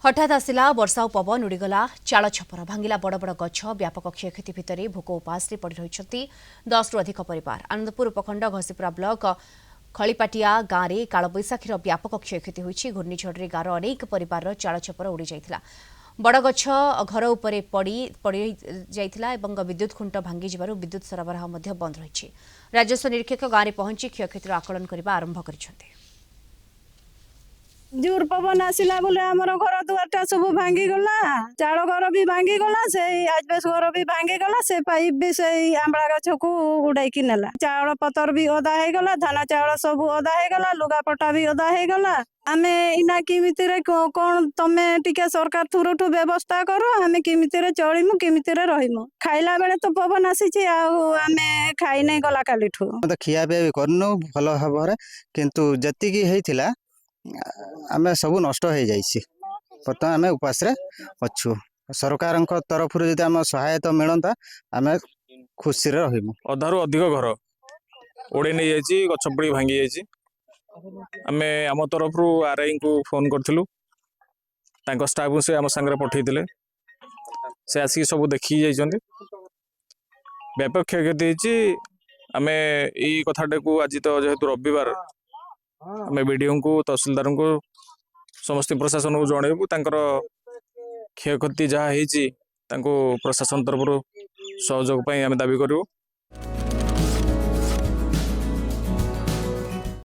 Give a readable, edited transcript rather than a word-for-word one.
हठात आसला वर्षा और पवन उड़ीगला चाल छपर भांगिला बड़ बड़ गछ व्यापक क्षयक्षति भितर भोक उपास पड़ रही 10 रु अधिक परिवार। आनंदपुर उपखंड घसीपुरा ब्लॉक खलीपाटिया गांव में कालबैशाखीर व्यापक क्षयक्षति होती। घूर्णिझड़े गांव अनेक परिवार चाल छपर उड़ी जाता। बड़ गछ घर उपर पड़ जाता और विद्युत खुंट भांगी जबार विद्युत सरबराह बंद रही। राजस्व निरीक्षक गांव में पहुंची क्षयक्षतिर आकलन करने आरंभ कर जोर पवन आसला बोले आमर घर दुआरटा सब भांगी गला। चाल घर भी भांगी गला, से आजबेस घर भी भांगी गला। से पाइप भी से आंबा गछ को उड़ाई की नेला। चावल पतर भी ओदा है गला, धाना चावल सब ओदा है गला, लुगापटा भी ओदा है गला। आमे इना किमितिरे कोन तमे टिके सरकार थुरुठु व्यवस्था करो, आमे किमितिरे चलिमु किमितिरे रहिमु। खाइला बेले तो पवन आसीछि आमे खाइ नै गला कालिठु तो खिया पिया करनु भल भाव किंतु जतिकी हेइथिला आमे सब नष्ट हो जाइए। बर्तमान आम उपास अच्छु। सरकार तरफ जब आम सहायता मिलता आम खुशी रहीमु। अधारू अधिक घर ओडे नहीं जाइए, गछपड़ी भांगी जाइए। आम आम तरफ आरआई को फोन करूँ, स्टाफ से आम सांगे पठे से आसिक सब देखी जाइए। व्यापक क्षयक्षति आम यही कथाटा को आज तो जेहेतु रविवार आम बीडीओ को तहसिलदार को समस्त प्रशासन को जनइबू। क्षयक्षति जहाँ प्रशासन तरफ सहयोग आम दाबी करूँ।